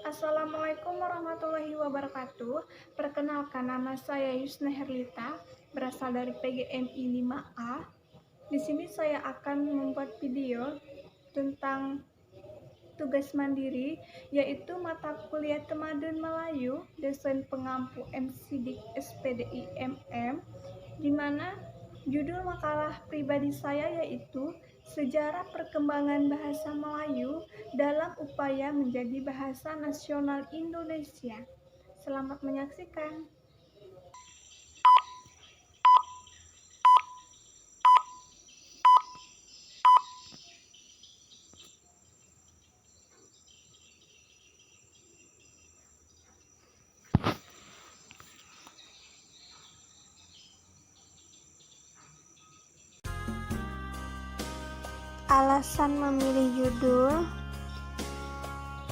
Assalamualaikum warahmatullahi wabarakatuh. Perkenalkan, nama saya Yusna Herlita, berasal dari PGMI 5A. Di sini saya akan membuat video tentang tugas mandiri, yaitu mata kuliah Tamadun Melayu, dosen pengampu MSidik SPDI MM, di mana judul makalah pribadi saya yaitu Sejarah Perkembangan Bahasa Melayu dalam Upaya Menjadi Bahasa Nasional Indonesia. Selamat menyaksikan. Alasan memilih judul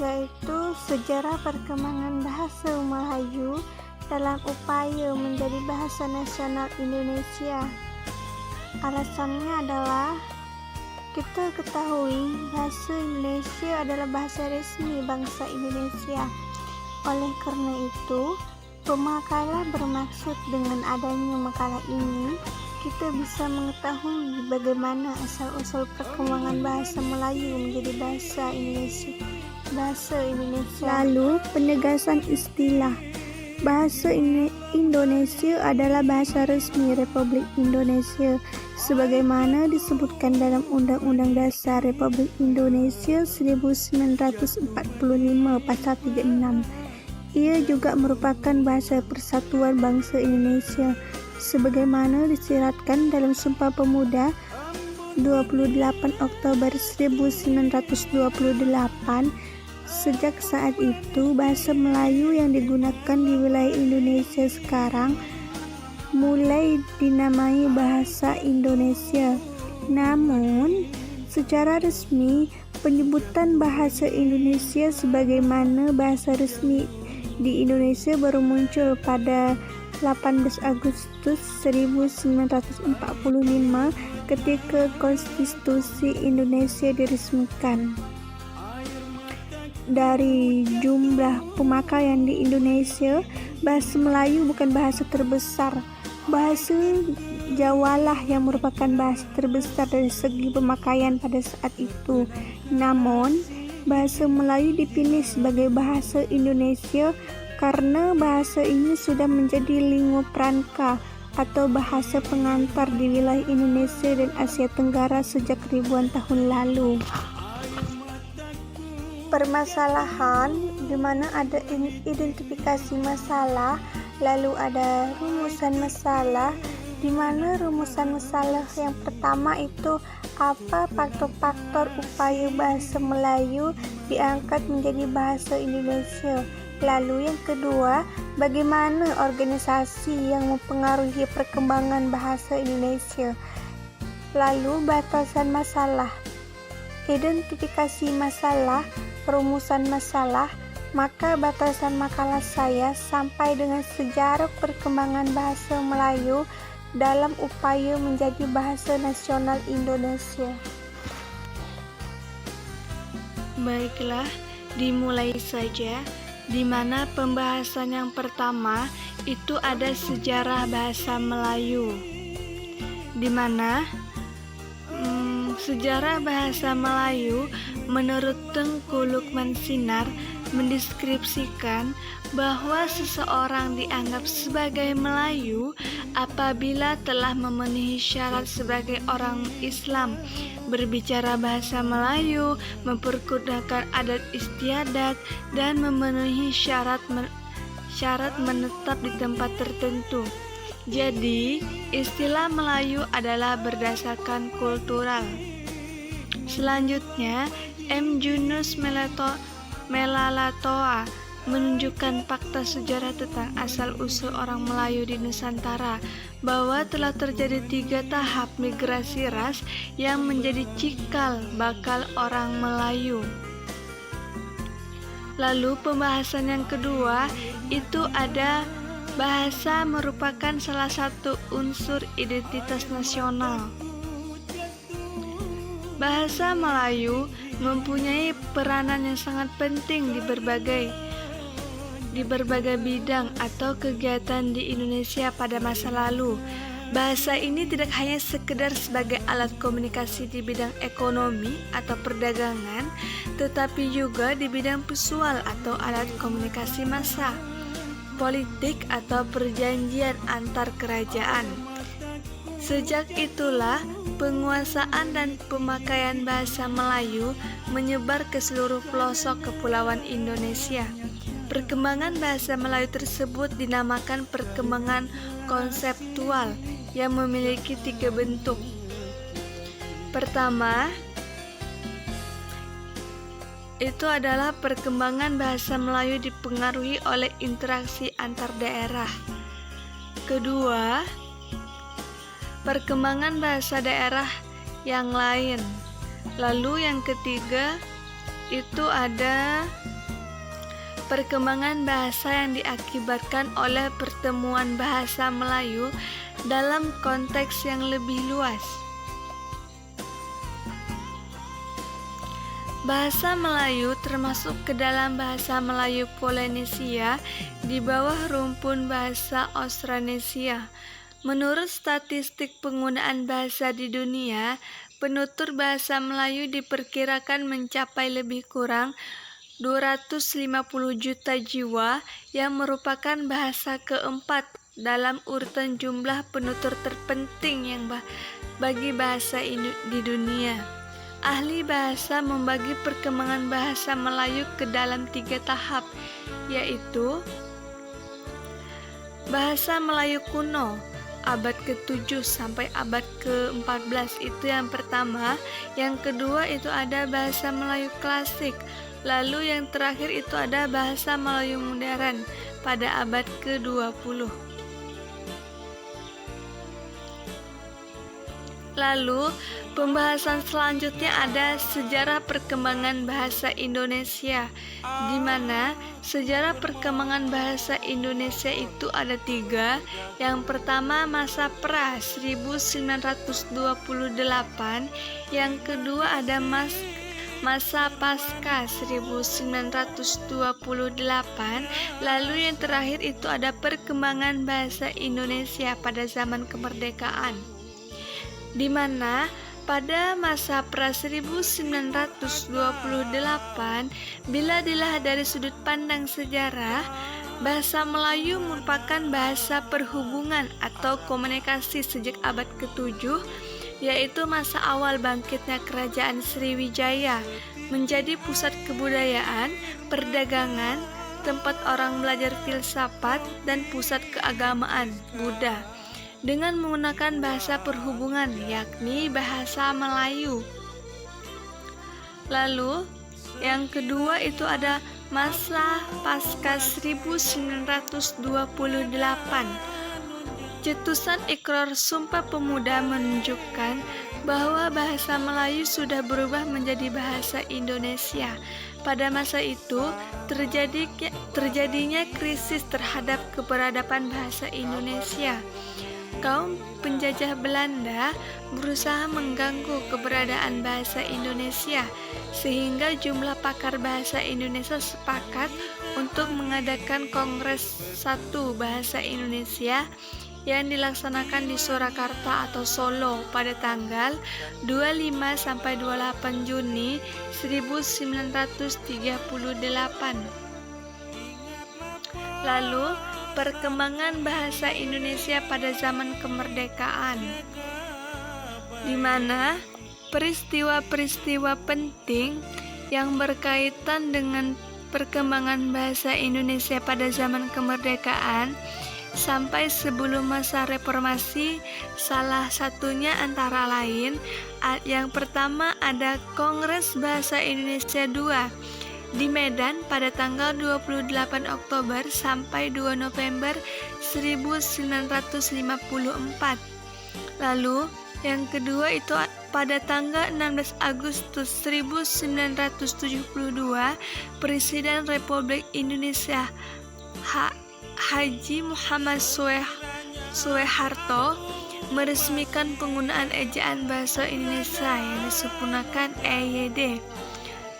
yaitu Sejarah Perkembangan Bahasa Melayu dalam Upaya Menjadi Bahasa Nasional Indonesia. Alasannya adalah kita ketahui bahasa Indonesia adalah bahasa resmi bangsa Indonesia. Oleh karena itu, pemakalah bermaksud dengan adanya makalah ini kita bisa mengetahui bagaimana asal-usul perkembangan bahasa Melayu menjadi bahasa Indonesia. Lalu, penegasan istilah. Bahasa Indonesia adalah bahasa resmi Republik Indonesia sebagaimana disebutkan dalam Undang-Undang Dasar Republik Indonesia 1945 Pasal 36. Ia juga merupakan bahasa persatuan bangsa Indonesia sebagaimana disiratkan dalam Sumpah Pemuda 28 Oktober 1928. Sejak saat itu, bahasa Melayu yang digunakan di wilayah Indonesia sekarang mulai dinamai bahasa Indonesia. Namun, secara resmi, penyebutan bahasa Indonesia sebagaimana bahasa resmi di Indonesia baru muncul pada 18 Agustus 1945 ketika Konstitusi Indonesia diresmikan. Dari jumlah pemakaian di Indonesia, bahasa Melayu bukan bahasa terbesar. Bahasa Jawalah yang merupakan bahasa terbesar dari segi pemakaian pada saat itu. Namun, bahasa Melayu dipilih sebagai bahasa Indonesia karena bahasa ini sudah menjadi lingua franca atau bahasa pengantar di wilayah Indonesia dan Asia Tenggara sejak ribuan tahun lalu. Permasalahan di mana ada identifikasi masalah, lalu ada rumusan masalah, di mana rumusan masalah yang pertama itu apa faktor-faktor upaya bahasa Melayu diangkat menjadi bahasa Indonesia. Lalu yang kedua, bagaimana organisasi yang mempengaruhi perkembangan bahasa Indonesia. Lalu batasan masalah, identifikasi masalah, rumusan masalah, maka batasan makalah saya sampai dengan sejarah perkembangan bahasa Melayu dalam upaya menjadi bahasa nasional Indonesia. Baiklah, dimulai saja, di mana pembahasan yang pertama itu ada sejarah bahasa Melayu, di mana sejarah bahasa Melayu menurut Tengku Lukman Sinar mendeskripsikan bahwa seseorang dianggap sebagai Melayu apabila telah memenuhi syarat sebagai orang Islam, berbicara bahasa Melayu, mempergunakan adat istiadat, dan memenuhi syarat menetap di tempat tertentu. Jadi, istilah Melayu adalah berdasarkan kultural. Selanjutnya, M. Junus Melalatoa menunjukkan fakta sejarah tentang asal-usul orang Melayu di Nusantara, bahwa telah terjadi 3 tahap migrasi ras yang menjadi cikal bakal orang Melayu. Lalu pembahasan yang kedua itu ada bahasa merupakan salah satu unsur identitas nasional. Bahasa Melayu mempunyai peranan yang sangat penting di berbagai bidang atau kegiatan di Indonesia pada masa lalu. Bahasa ini tidak hanya sekedar sebagai alat komunikasi di bidang ekonomi atau perdagangan, tetapi juga di bidang visual atau alat komunikasi massa, politik atau perjanjian antar kerajaan. Sejak itulah, penguasaan dan pemakaian bahasa Melayu menyebar ke seluruh pelosok kepulauan Indonesia. Perkembangan bahasa Melayu tersebut dinamakan perkembangan konseptual yang memiliki 3 bentuk. Pertama, itu adalah perkembangan bahasa Melayu dipengaruhi oleh interaksi antar daerah. Kedua, perkembangan bahasa daerah yang lain. Lalu yang ketiga, itu ada perkembangan bahasa yang diakibatkan oleh pertemuan bahasa Melayu dalam konteks yang lebih luas. Bahasa Melayu termasuk ke dalam bahasa Melayu Polinesia di bawah rumpun bahasa Austronesia. Menurut statistik penggunaan bahasa di dunia, penutur bahasa Melayu diperkirakan mencapai lebih kurang 250 juta jiwa, yang merupakan bahasa keempat dalam urutan jumlah penutur terpenting yang bagi bahasa di dunia. Ahli bahasa membagi perkembangan bahasa Melayu ke dalam 3 tahap, yaitu bahasa Melayu kuno abad ke-7 sampai abad ke-14, itu yang pertama. Yang kedua itu ada bahasa Melayu klasik. Lalu yang terakhir itu ada bahasa Melayu modern pada abad ke-20. Lalu, pembahasan selanjutnya ada sejarah perkembangan bahasa Indonesia, di mana sejarah perkembangan bahasa Indonesia itu ada 3. Yang pertama masa pra 1928, yang kedua ada masa pasca 1928, lalu yang terakhir itu ada perkembangan bahasa Indonesia pada zaman kemerdekaan, di mana pada masa pra 1928, bila dilihat dari sudut pandang sejarah, bahasa Melayu merupakan bahasa perhubungan atau komunikasi sejak abad ke-7, yaitu masa awal bangkitnya Kerajaan Sriwijaya, menjadi pusat kebudayaan, perdagangan, tempat orang belajar filsafat, dan pusat keagamaan Buddha, dengan menggunakan bahasa perhubungan, yakni bahasa Melayu. Lalu, yang kedua itu ada masa pasca 1928. Cetusan Ikrar Sumpah Pemuda menunjukkan bahwa bahasa Melayu sudah berubah menjadi bahasa Indonesia. Pada masa itu, terjadinya krisis terhadap keberadaban bahasa Indonesia. Kaum penjajah Belanda berusaha mengganggu keberadaan bahasa Indonesia, sehingga jumlah pakar bahasa Indonesia sepakat untuk mengadakan Kongres 1 Bahasa Indonesia yang dilaksanakan di Surakarta atau Solo pada tanggal 25 sampai 28 Juni 1938. Lalu, perkembangan bahasa Indonesia pada zaman kemerdekaan, di mana peristiwa-peristiwa penting yang berkaitan dengan perkembangan bahasa Indonesia pada zaman kemerdekaan sampai sebelum masa reformasi, salah satunya antara lain, yang pertama ada Kongres Bahasa Indonesia II di Medan pada tanggal 28 Oktober sampai 2 November 1954. Lalu yang kedua itu pada tanggal 16 Agustus 1972, Presiden Republik Indonesia Haji Muhammad Soeharto meresmikan penggunaan ejaan bahasa Indonesia yang disempurnakan EYD.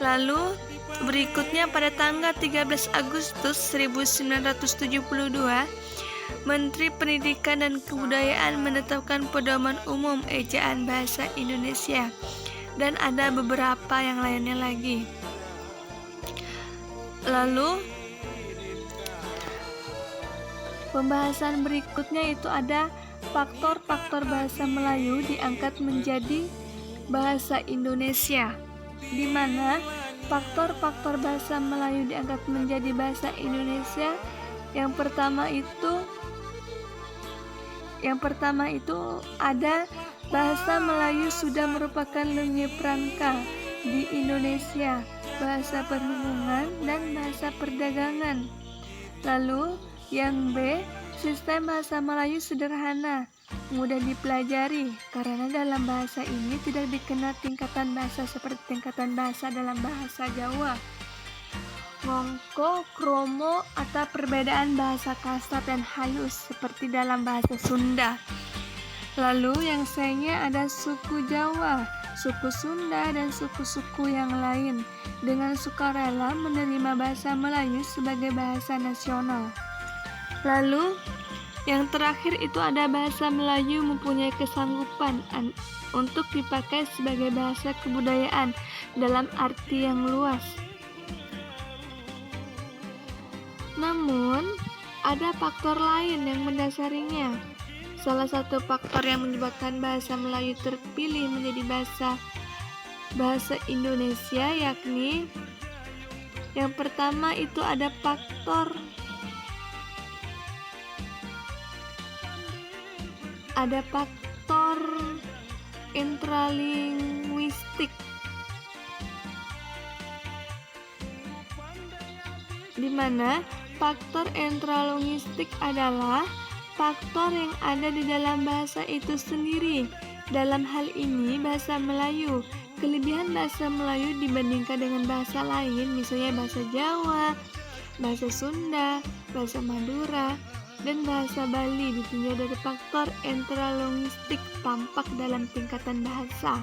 Lalu berikutnya pada tanggal 13 Agustus 1972, Menteri Pendidikan dan Kebudayaan menetapkan Pedoman Umum Ejaan Bahasa Indonesia, dan ada beberapa yang lainnya lagi. Lalu pembahasan berikutnya itu ada faktor-faktor bahasa Melayu diangkat menjadi bahasa Indonesia, di mana faktor-faktor bahasa Melayu diangkat menjadi bahasa Indonesia. Yang pertama itu ada bahasa Melayu sudah merupakan lenyap rangka di Indonesia, bahasa perhubungan dan bahasa perdagangan. Lalu yang B, sistem bahasa Melayu sederhana, mudah dipelajari karena dalam bahasa ini tidak dikenal tingkatan bahasa seperti tingkatan bahasa dalam bahasa Jawa, ngongko, kromo, atau perbedaan bahasa kasar dan halus seperti dalam bahasa Sunda. Lalu yang C-nya ada suku Jawa, suku Sunda, dan suku-suku yang lain dengan sukarela menerima bahasa Melayu sebagai bahasa nasional. Lalu yang terakhir itu ada bahasa Melayu mempunyai kesanggupan untuk dipakai sebagai bahasa kebudayaan dalam arti yang luas. Namun, ada faktor lain yang mendasarinya. Salah satu faktor yang menyebabkan bahasa Melayu terpilih menjadi bahasa Indonesia yakni yang pertama itu ada faktor intralinguistik, di mana faktor intralinguistik adalah faktor yang ada di dalam bahasa itu sendiri. Dalam hal ini bahasa Melayu, kelebihan bahasa Melayu dibandingkan dengan bahasa lain, misalnya bahasa Jawa, bahasa Sunda, bahasa Madura, dan bahasa Bali ditinjau dari faktor intralinguistik tampak dalam tingkatan bahasa.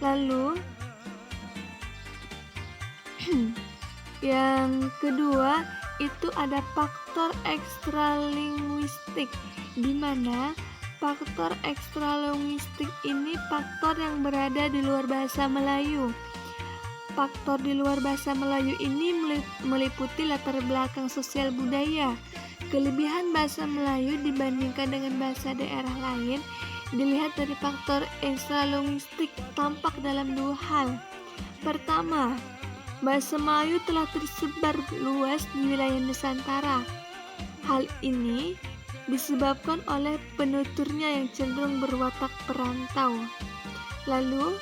Lalu yang kedua itu ada faktor ekstralinguistik, di mana faktor ekstralinguistik ini faktor yang berada di luar bahasa Melayu. Faktor di luar bahasa Melayu ini meliputi latar belakang sosial budaya. Kelebihan bahasa Melayu dibandingkan dengan bahasa daerah lain dilihat dari faktor ekstralinguistik tampak dalam dua hal. Pertama, bahasa Melayu telah tersebar luas di wilayah Nusantara. Hal ini disebabkan oleh penuturnya yang cenderung berwatak perantau. Lalu,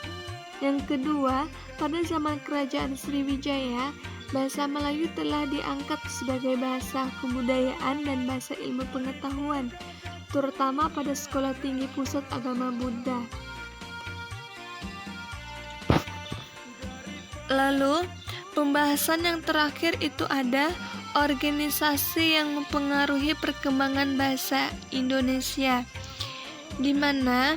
yang kedua, pada zaman Kerajaan Sriwijaya, bahasa Melayu telah diangkat sebagai bahasa kebudayaan dan bahasa ilmu pengetahuan, terutama pada Sekolah Tinggi Pusat Agama Buddha. Lalu, pembahasan yang terakhir itu ada organisasi yang mempengaruhi perkembangan bahasa Indonesia, di mana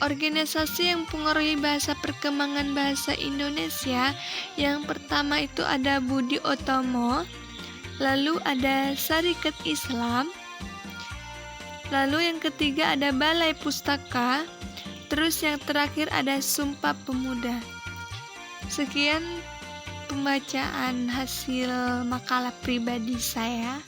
organisasi yang mempengaruhi perkembangan bahasa Indonesia yang pertama itu ada Budi Utomo, lalu ada Sarekat Islam, lalu yang ketiga ada Balai Pustaka, terus yang terakhir ada Sumpah Pemuda. Sekian pembacaan hasil makalah pribadi saya.